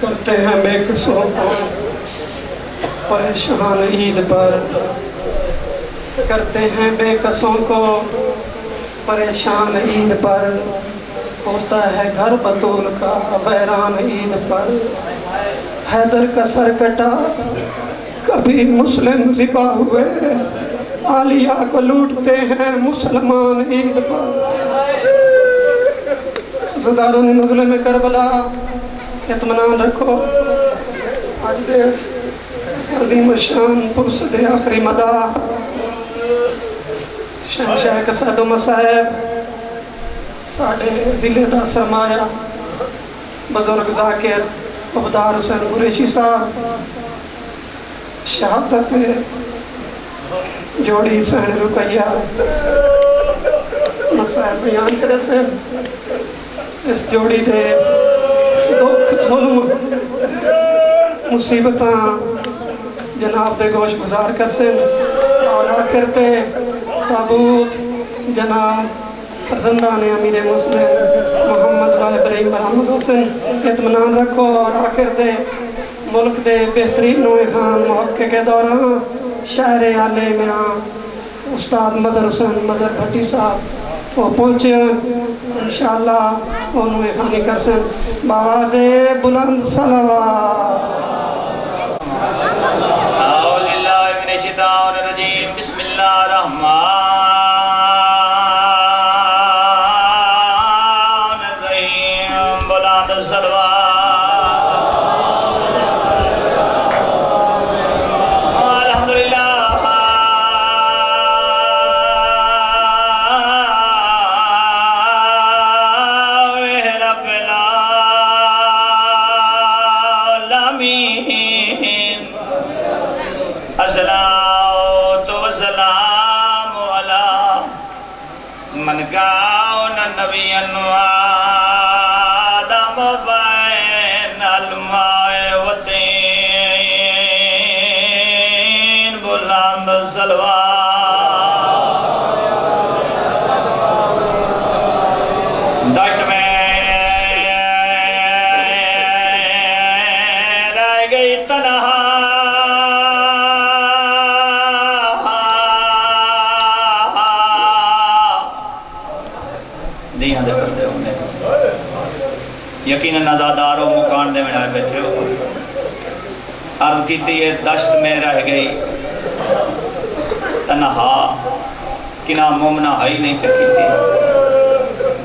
करते हैं बेकसों को परेशान ईद पर, करते हैं बेकसों को परेशान ईद पर। होता है घर बतूल का वैरान ईद पर। हैदर का सर कटा कभी मुस्लिम ज़िबा हुए, आलिया को लूटते हैं मुसलमान ईद पर। ज़दारों ने नज़ले में करबला इत्मीनान रखो। आज देश अजीम शान पुरसद आखिरी मदा शहनशाह कसद मसाहब साढ़े ज़िले का सरमाया बुजुर्ग ज़ाकिर अबदार हुसैन कुरैशी साहब शहादत जोड़ी सहन रुकैया मसाहब बयान करे से इस जोड़ी दे दुख जुल्म मुसीबत जनाब दे गोश गुजार कर से और आखिर ते ताबूत जनाब फरजंदान अमीर मुस्लिम मोहम्मद व इब्राहिम बरामद हुसैन इत्मीनान रखो। और आखिर दे मुल्क दे बेहतरीन नोए खान मुहक्के के दौरान शहर आले मेरा उस्ताद मजर हुसैन मजर भट्टी साहब वो पहुँचे इंशाअल्लाह वो नोए खानी कर सन बावाज़े बुलंद सलावत। यकीनन आज़ादारो मुकान दे में बैठे हो। अर्ज की दश्त में रह गई तनहा किना मोमना हई नहीं चकी थी।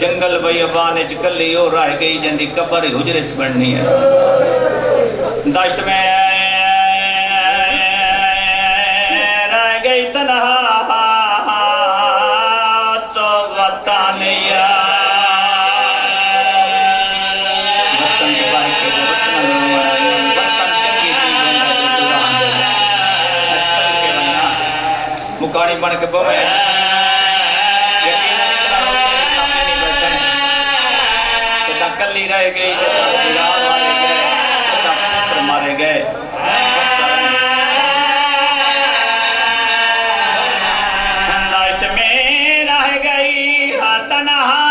जंगल बयाबान कली वो रह गई जिंदी कबर हुजरे च बननी है। दश्त में रह गई तनहा तो वतनिया मुकानी बन के बोले यकीनन इतना नहीं बचने कली रह गई मारे गए मारे गए। लास्ट में रह गई तनहा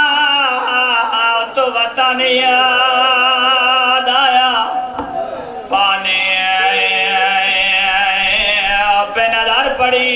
तो वतन याद आया पाने पे नजर पड़ी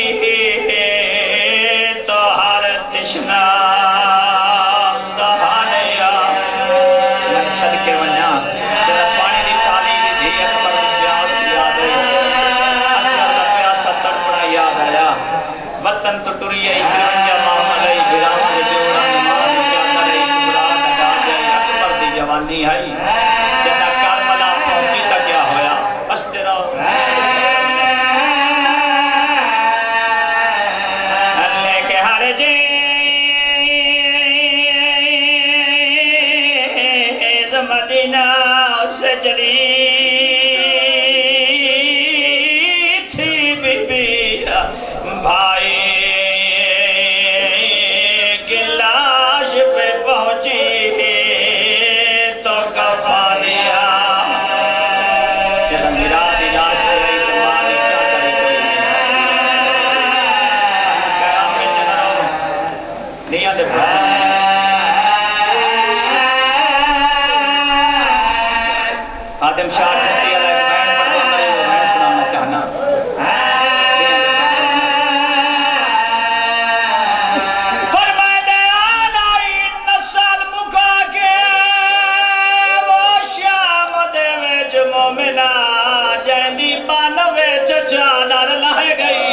मदीना से चली थी बीबी भाई की लाश पे पहुंची तो कफानिया जब मेरा लाश आई तुम्हारी चादर कोई कयाम में चल रहा नहीं आते खादिम शाह ठंडी वाला एक बैन पढ़ता है, वो मैं सुनाना चाहना। फरमाते आलाई नस्ल मुका के वो शाम दे विच मोमिना जैंदी बन विच चादर लाए गई।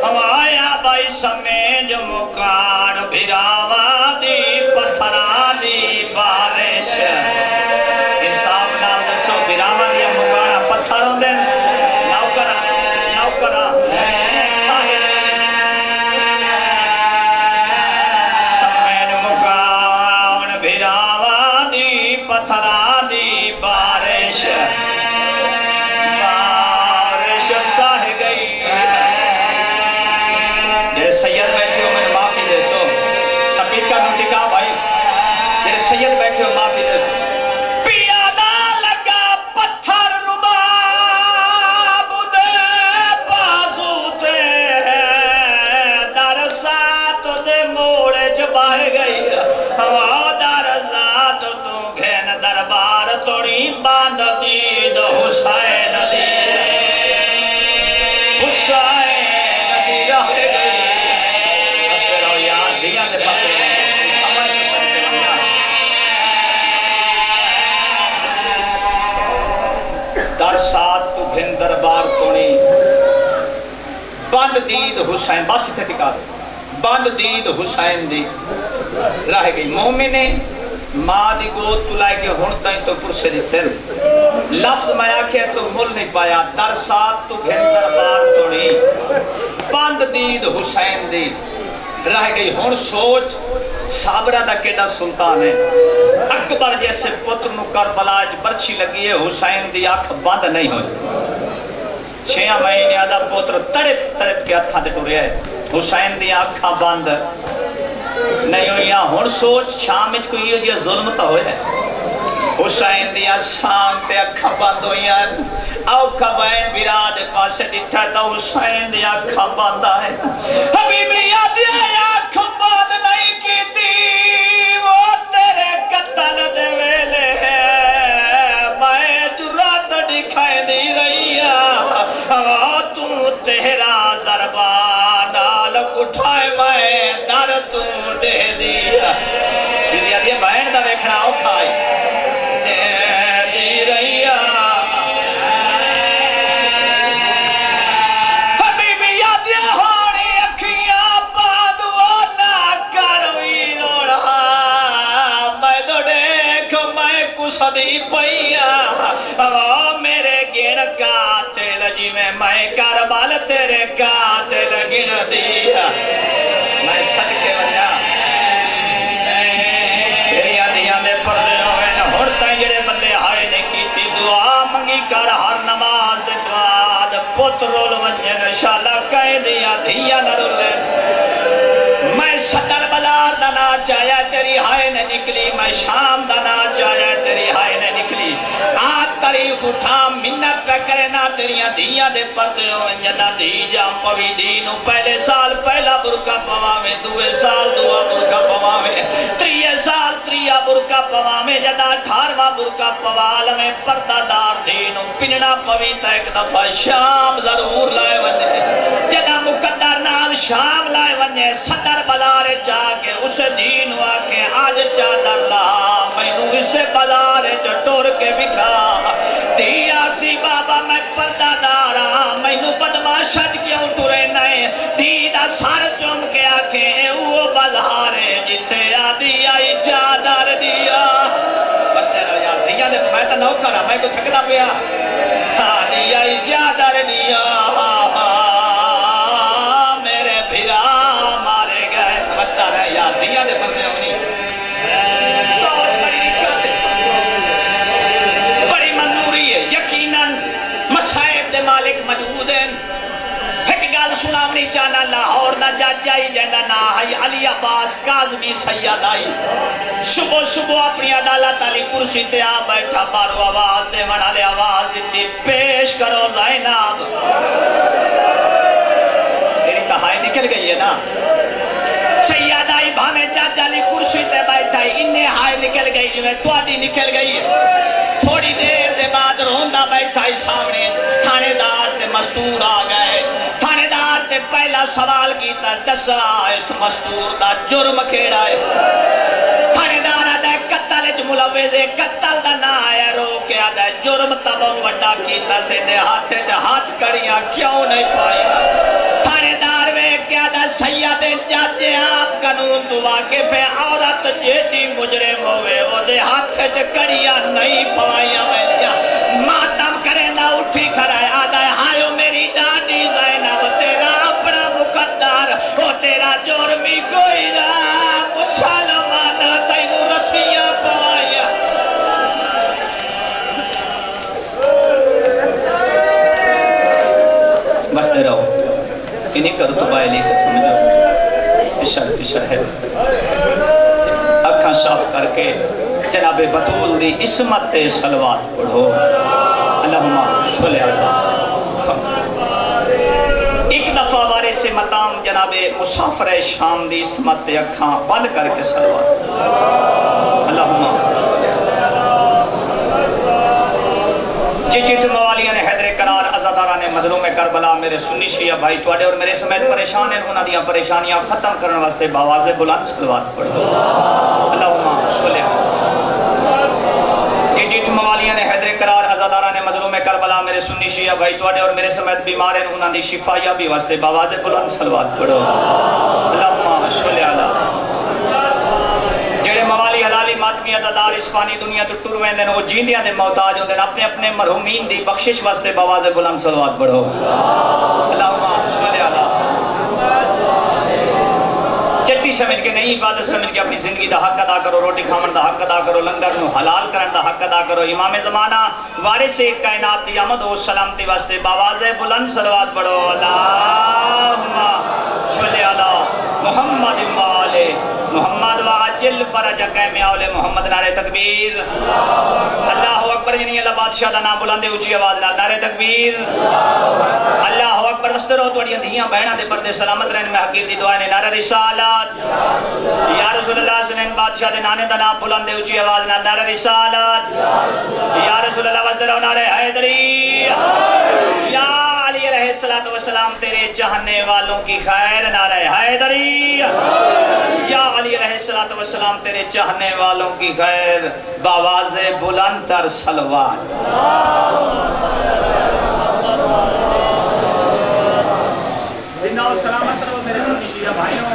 हमाया भाई समेज मुकान भिरावा दी पत्थरा दी बारिश। इंसाफ नाल दसो भिरावा दी मुकाना पत्थर होंदे नौकरा नौकरा समेज मुकान भिरावा दी पत्थरा दी बारिश। बारिश सह गई। जे सैयद बैठे हो मैंने माफी दे सो स्पीकर नु टिका भाई। जे सैयद बैठे हो माफी दे सो। पियादा लगा पत्थर रुबाब दे बाजू ते दरसात दे मोड़े च बह गई। हवा दरसात तू घेन दरबार तोड़ी बांध दीद हुसैन दी। हुसैन दी रह गई। हंसते रहो यार दिया दे पत्ते समझ नहीं सकते हो यार। दरसात तू घेन दरबार तोड़ी बंद दीद हुसैन। बस इत्थे टिका दे। बंद दीद हुसैन दी रह गई। मोमिने मां दी गोद तू लाई के हुण ताई तो पुरसे दे दिल लफ्ज मैं आखिया तो मुल नहीं पाया। दरसात तू घेन दरबार तोड़ी बंद दीद हुसैन दी रह गई। हुण सोच साबरा दा केड़ा सुल्तान है। अकबर जैसे पुत्र नु करबला च बरछी लगी है, हुसैन दी अख बंद नहीं होई। 6 महीने दा पुत्र तड़प तड़प के हत्थां ते टुरया है, हुसैन दी अखां बंद नहीं हुई। हुण सोच शाम च कोई इहो जिहा जुल्म तो होया। हुसैन दिया शाम ते अखां बंद हुई। औखा बैन बिरा दे पासे डिठा तो हुसैन दी अखां बंद आए। हबीबी याद आया अख बंद नहीं कीती वो तेरे कत्ल दे वेले मैं जुरात दिखाई दी रही तू तेरा जरबा नाल उठाए मैं दर तू दे दिया। बैन दा वेखना औखा है दे दी रही। हबीबी याद होनी अखियां पादू ना करोई रोड़ा मैं तो देख मैं कुसदी पैया। मेरे गिण का तेल जिमें मैं करबल तेरे का तेल गिण दिया। मैं सदके वजा कर हर नमाज दे बाद पुत्र रोल वंजन शाला कह दिया धिया न रुले। मैं सदर बाजार दा ना चाया तेरी हाय ने निकली। मैं शाम दा ना चाया तेरी हाय ने निकली। आ तारीख उठा मिन्नत पे करे ना तेरिया धिया दे पर्दे वंजदा धी जा पवी धी नु पहले साल पहला बुरका पवावे, दूए साल दूआ बुरका पवावे, त्रीए साल त्रीया बुरका पवावे, जदा 18वां बुरका पवाल में पर्दादार धी नु पिनना पवी ता एक दफा शाम जरूर लाए वने। जदा मुकद्दर नाल शाम लाए वने सदर बाजार जाके उस दीन आके आज चादर ला मैनू इस बाजार च टुर के विखा। धी आखसी बाबा मैं पर्दादार मैनू बदमाश क्यों टुरे नहीं। धी दा सर चुम के आखे वो बाजार जिथे आदि आई चादर दिया। बस तेरा यार धिया दे मैं तो नौकर मैं को थकदा पिया। आदि आई चादर दिया मेरे भिरा मारे गए। समझता रहे यार धिया दे पर्दे होनी बहुत बड़ी दिक्कत है, बड़ी मंजूरी है। यकीनन मसाइब दे मालिक मौजूद हैं। एक गल सुनावनी चाहना लाहौर दा जज आई जिंदा ना है अली अब्बास काज़मी सैयद आई। सुबह सुबह अपनी अदालत वाली कुर्सी ते आ बैठा बारो आवाज दे वाले आवाज दी पेश करो ज़ैनब। तेरी तहाई निकल गई है ना। सैयद आई भावे जज वाली कुर्सी ते बैठा इन्ने हाय निकल गई जिवें तुहाडी निकल गई है। थोड़ी देर दे बाद रोंदा बैठा ही सामने थानेदार ते मस्तूर आ गए। थानेदार ते पहला सवाल कीता, दसा इस मस्तूर दा जुर्म केड़ा है? थानेदार आदा कत्ल च मुलव्विस है, कत्ल दा ना आया, रो के आदा जुर्म तबों वड्डा कीता से दे हाथ च हाथ कड़ियां क्यों नहीं पाई? थानेदार वे क्या दा सैयद जज आप कानून तो वाकिफ है, औरत जेडी मुजरिम होवे ओदे हाथ च कड़ियां नहीं पवाइयां मेरिया। मातम करे ना उठी खड़ा है, आदा हायो मेरी दादी ज़ैनब तेरा अपना मुकद्दर ओ तेरा जुर्मी कोई ना मुसलमान तैनू रस्सियां पवाइयां। बसते रहो, इन्हीं कर तो बाय लेके समझो पिछड़ पिछड़ है। अखा साफ करके जनाबे बतूल दी इस्मत ते सलवात पढ़ो। अल्लाहुम्मा सल्ली अला। एक दफा वारे से मताम जनाबे मुसाफिर शाम दी इस्मत ते अखा बंद करके सलवात। अल्लाहुम्मा जित मवालिया ने हैदर करार अज़ादारा ने मजलूम करबला मेरे सुन्नी शिया भाई तुहाडे और मेरे समेत परेशान हैं, उन्हां दी परेशानियां खत्म करने वास्ते बावाज़े बुलंद सलवात पढ़ो। अल्लाहुम्मा सल्ली अला। जित मवालिया ने हैदर करार अज़ादारा ने मजलूम करबला मेरे सुन्नी शिया भाई तुहाडे और मेरे समेत बीमार हैं, उन्हां दी शिफा याबी वास्ते बावाज़े बुलंद सलवात पढ़ो। अल्लाहुम्मा सल्ली अला। जेड़े मवाली हलाली मातमी अज़ादार इस फानी दुनिया तो टुर वेंदे ने, वो जींदियां दे मोहताज होंदे ने, अपने अपने मरहूमीन दी बख्शिश वास्ते बावाज़े बुलंद सलवात पढ़ो। अल्लाहुम्मा सल्ली अला। चट्टी समझ के नहीं, इबादत समझ के अपनी जिंदगी दा हक अदा करो, रोटी खावन दा हक अदा करो, लंगर नु हलाल करन दा हक अदा करो। इमाम ज़माना वारिस कायनात दी आमद व सलामती वास्ते बावाज़े बुलंद सलवात पढ़ो। अल्लाहुम्मा सल्ली अला मुहम्मद व आले मुहम्मद व अजिल फरजक में औले मोहम्मद। नारे तकबीर। अल्लाहु अकबर। जिन्हीं अल्लाह बादशाह दा नाम बुलंदे ऊंची आवाज नाल नारे तकबीर। अल्लाहु अकबर। वस्ते रहो तुहाडियां धीयां बहनां दे पर्दे सलामत रहन। मैं हकीर दी दुआ ने नारा रिसालत या रसूलुल्लाह सल्लल्लाहु बादशाह दे नाने दा नाम बुलंदे ऊंची आवाज नाल नारा रिसालत या रसूलुल्लाह। वस्ते रहो नारे हैदरी या अली अलैहिस्सलातु वस्सलाम तेरे चाहने वालों की खैर। नारे हैदरी या अली अलैहिस्सलातु वस्सलाम तेरे चाहने वालों की खैर। बावाज़े बुलंद तर सलवात। जिन्ना सलामत रहो मेरे सुन्नी शिया भाइयों।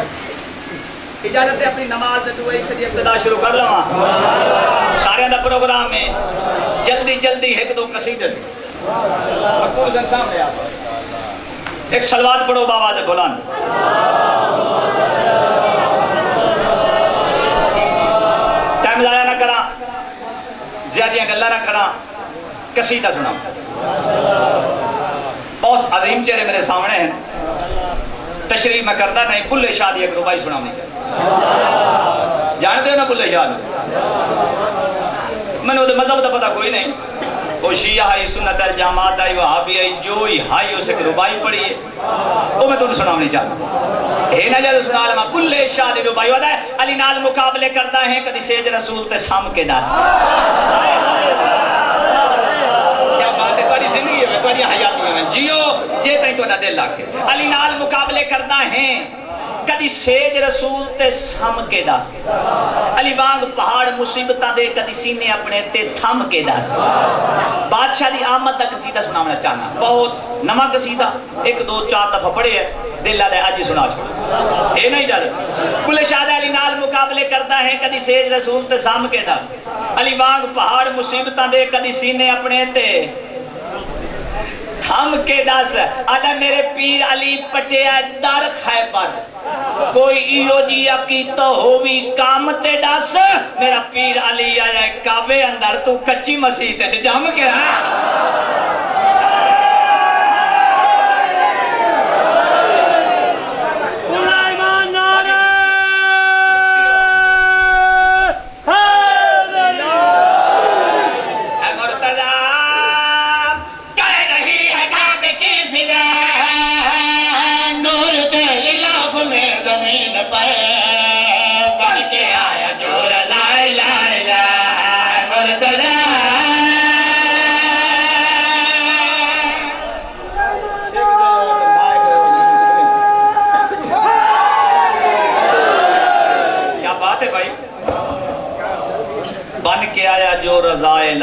इजाजत है अपनी नमाज दुआई से इब्तिदा शुरू कर लवा। सारे दा प्रोग्राम है जल्दी जल्दी एक दो कसीदे मकबूल जन सामने आ एक सलवात पढ़ो बावाज़े बुलंद। टाइम जाया ना करा, ज्यादा गल्ला ना करा, कसीदा सुना। बहुत अजीम चेहरे मेरे सामने हैं। तशरीफ मैं करता नहीं, बुल्ले शाह की एक रुबाई सुनानी जानते हो ना बुल्ले शाह? मैंने वो मजहब का पता कोई नहीं। वो शिया है, सुन्नत अल जमात है, वहाबी है, जो ही हाई उसे रुबाई पढ़ी है वो मैं तुम्हें सुनानी चाहता। ये ना जब सुना लमा बुल्ले शाह की रुबाई होता है। अली नाल मुकाबले करता है कदी सेज रसूल ते साम के दस। क्या बात है, तुम्हारी जिंदगी है, तुम्हारी हयाती है, जियो जे तई तुहाडा दिल आखे। अली नाल मुकाबले करता है कदी सेज रसूल ते सम के दस। अली वांग पहाड़ मुसीबतां दे कदी सीने अपने ते थम के दस। बादशाह दी आमद दा कसीदा सुनावना चाहना। बहुत नवा कसीदा, एक दो चार दफा पढ़े है, दिल आदा अज सुना छोड़ो। ये नहीं इजाजत। बुल्ले शाह अली नाल मुकाबले करता है कदी सेज रसूल ते सम के दस। अली वांग पहाड़ मुसीबतां दे कदी सीने अपने ते थम के दस। आदा मेरे पीर अली पटिया दर खैबर, कोई इो जिया की तो होवी काम ते दस। मेरा पीर अली आया काबे अंदर, तू कच्ची मसीत जम के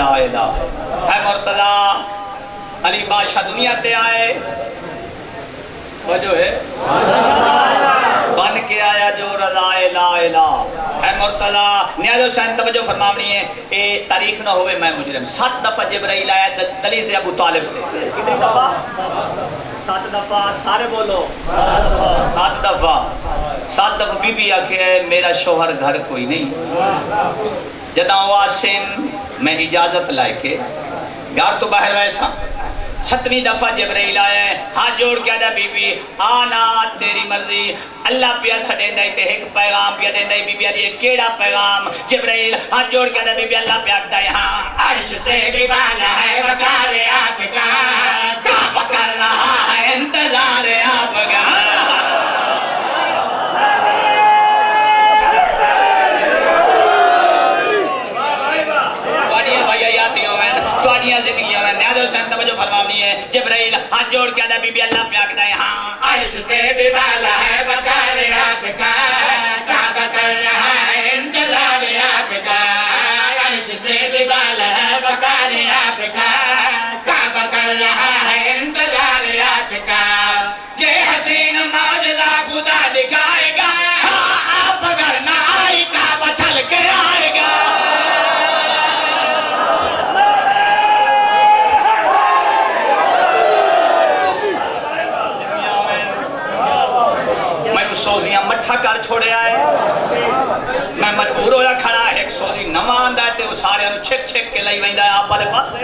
ला इलाहा है मुर्तजा अली बादशाह दुनिया ते आए वजो है बन के आया जो रज़ा ला इलाहा है मुर्तजा नियाज़ हुसैन तवज्जो फरमावनी है ए तारीख ना होवे मैं मुजरिम 7 दफा जिब्राइल आया दली से अबू तालिब थे कितनी दफा 7 दफा सारे बोलो 7 दफा बीबी आखे मेरा शोहर घर कोई नहीं जदा वासिन मैं इजाजत लाके घर तो बाहर वैसा 7वीं दफा जिब्राइल आया हाथ जोड़ के आदा बीबी आना तेरी मर्जी अल्लाह पिया सडेंदा ते एक पैगाम पिया देंदा बीबी आदी केड़ा पैगाम जिब्राइल हाथ जोड़ के आदा बीबी अल्लाह पिया कहता है हां अर्श से भी बाला है वकार आपका काब कर रहा है इंतजार आपका जिंदगी में न्याज़ हुसैन तवज्जो फरमावनी है जिब्राइल हाथ जोड़ के आदा बीबी अल्लाह पे आखदा है हां अर्श से भी बाला है वकार आपका काब कर रहा है इंतजार आपका अर्श से भी बाला है वकार आपका काब कर रहा है इंतजार आपका ये हसीन मौजज़ा खुदा दिखाएगा आप अगर ना आई काबा चल के आएगा सोजियां मठा कर छोड़िया है मैं मजबूर होया खड़ा एक सोजी नवा आंदा है ते सारे छिक छिक के लई वैंदा आप वाले पासे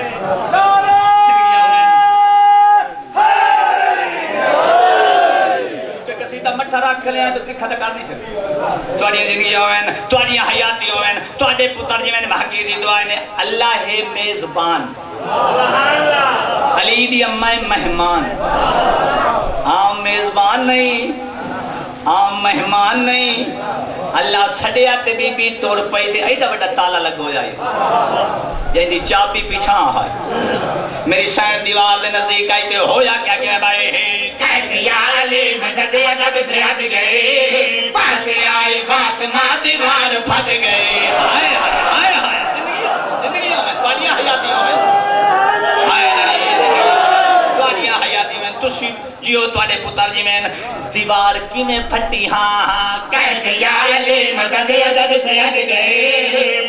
चुके कसीदा मठा रख लिया तो त्रिखा तो कर नहीं सकते ਤੁਹਾਡੀਆਂ ਜ਼ਿੰਦਗੀਆਂ ਹੋਣ ਤੁਹਾਡੀਆਂ ਹਯਾਤੀ ਹੋਣ ਤੁਹਾਡੇ ਪੁੱਤਰ ਜਿਵੇਂ ਮਹਕੀਰ ਦੀ ਦੁਆ ਨੇ अल्लाह है मेजबान अली दी अम्मा मेहमान आम मेजबान नहीं आम मेहमान नहीं अल्लाह सड़िया ते बीबी तुर पई ते एडा बड़ा ताला लगो जाए जैंदी चाबी पीछा है मेरी सैन दीवार दे नजदीक आई ते होया क्या क्या भाई कह के या अली मदद अदब से हट गए पास आई फातिमा दीवार फट गई हाय हाय हाय जिंदगी में तोड़ियां हयातियां में हाय जिंदगी तोड़ियां हयातियां में तुसी जियो तोड़े पुत्र जी में दीवार किमें फटी हाँ हाँ कह के या अली मदद अदब से हट गए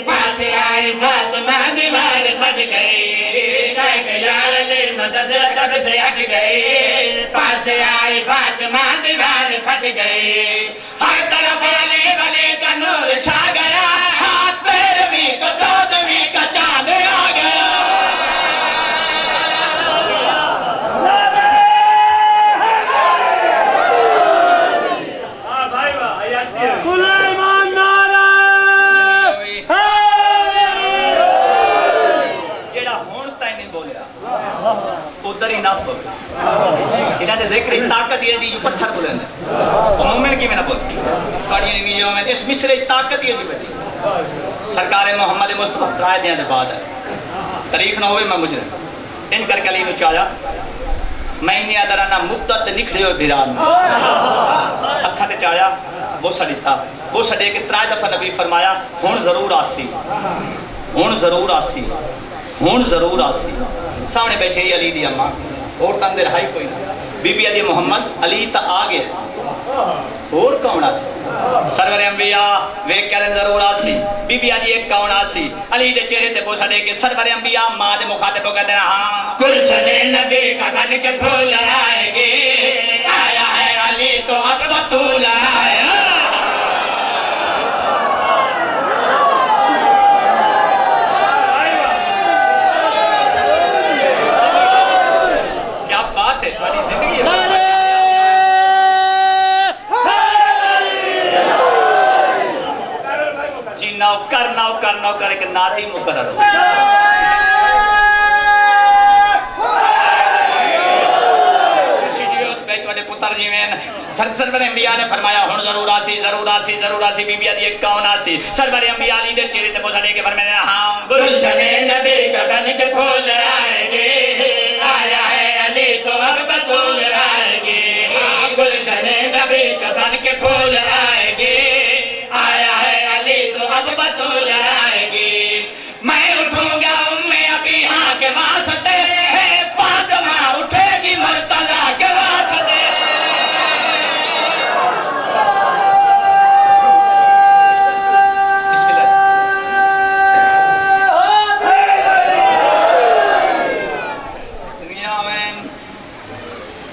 पास आई फातिमा दीवार फट गई कह के या अली मदद अदब से हट गए पास आई फातिमा दीवार फट गई हर तरफ अली वली का नूर छा गया हाथ 13वीं का 14वीं का चांद आ गया उधर ही ना पवे इन्हां दे जिक्र ताकत ये दी पत्थर बुलंद है मोमिन की में ना बोल तोड़ी जिंदगी में इस मिसरे ताकत ये दी बड़ी सरकार मोहम्मद मुस्तफा त्राए दियां दे बाद है तारीख ना होवे मैं मुजरिम इन करके अली नु चाया मैं ने अदराना मुद्दत निखड़ियो बिरान अखा ते चाया वो सड़ीता वो सड़े के त्राए दफा नबी फरमाया हुन जरूर आसी हुन जरूर आसी हुन जरूर आसी सामने बैठे अली दी अम्मा और अंदर हाई कोई ना बीबी आदि मोहम्मद अली ता आ गया और कौन आसी सरवर अंबिया वे कहन जरूर आसी बीबी आदि एक कौन आसी अली दे चेहरे ते बोसा दे के सरवर अंबिया मां दे मुखातिब को कहते हां गुलशने नबी का बन के फूल आएंगे आया है अली तो अब बतूल आया नौकर के नारे ही मुकर्रर हो पुत्र जी में सरवर अंबिया ने फरमाया हुन जरूर आसी जरूर आसी जरूर आसी बीबी आदि कौन आसी सरवर अंबिया अली दे चेहरे ते बोसड़े के फरमाया हां गुलशने नबी का बन के फूल आएंगे आया है अली तो अब बतूल आएंगे गुलशने नबी का बन के फूल आएंगे आया है अली तो अब बतूल आएगी मैं उठूंगा उम्मे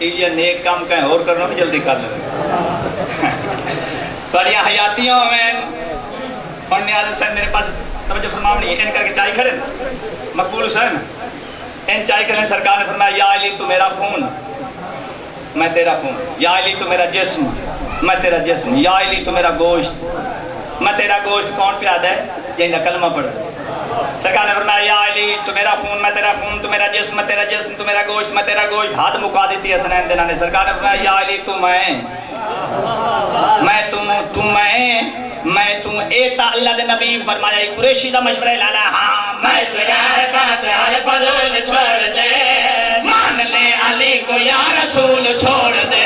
ये नेक काम कहीं और करना भी जल्दी कर ले थोड़िया हयातियों में पढ़ने आदम सर मेरे पास तवज्जो फरमाओ नहीं इन करके चाय खड़े मकबूल हुसैन इन चाय खड़े सरकार ने फरमाया या अली तू मेरा खून मैं तेरा खून या अली तू मेरा जिस्म मैं तेरा जिस्म या अली तू मेरा गोश्त मैं तेरा गोश्त कौन प्यादा है जिंदा कलमा पढ़ सरकार ने फरमाया या अली तू मेरा खून मैं तेरा खून तू मेरा जिस्म मैं तेरा जिस्म तू मेरा गोश्त मैं तेरा गोश्त हाथ मुका देती है हसनैन देना ने सरकार ने फरमाया या अली तू मैं तू मैं तू एता अल्लाह दे नबी फरमाया कुरैशी दा मशवरा लाला हां मशवरा है बात हर फजूल छोड़ दे मान ले अली को या रसूल छोड़ दे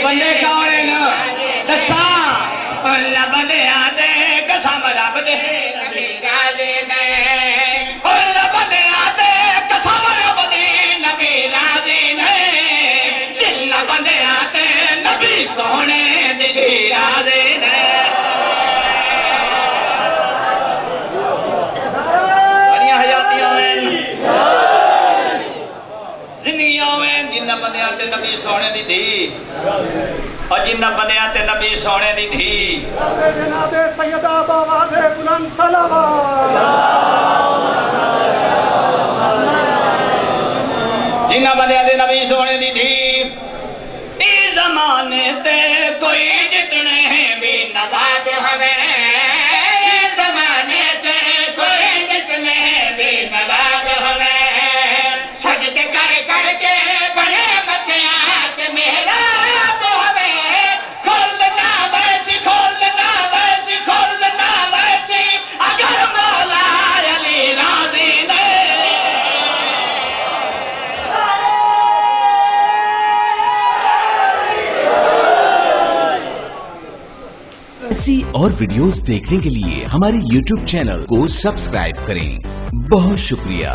बंदे कौन है ना दसा अल्लाह बंदे आते कसम रब दे नबी राज़ी ने अल्लाह बंदे आते कसम रब दे नबी राज़ी ने जिन्ना बंदे आते नबी सोने दी राज़ी ने बढ़िया हयातियां में जिंदगियां में जिन्ना बंदे आते नबी सोने दी थी और जिन्ना बंदे आते नबी सोने दी थी जनाबे सैयदा बावाज़े बुलंद सलावत जिन्ना बंदे आते नबी सोने दी थी इस ज़माने ते कोई जितने भी नवाब हमें इस ज़माने ते कोई जितने भी नवाब हमें सजदे कर कर के बड़े मथियात मेरा ऐसी और वीडियोस देखने के लिए हमारे YouTube चैनल को सब्सक्राइब करें। बहुत शुक्रिया।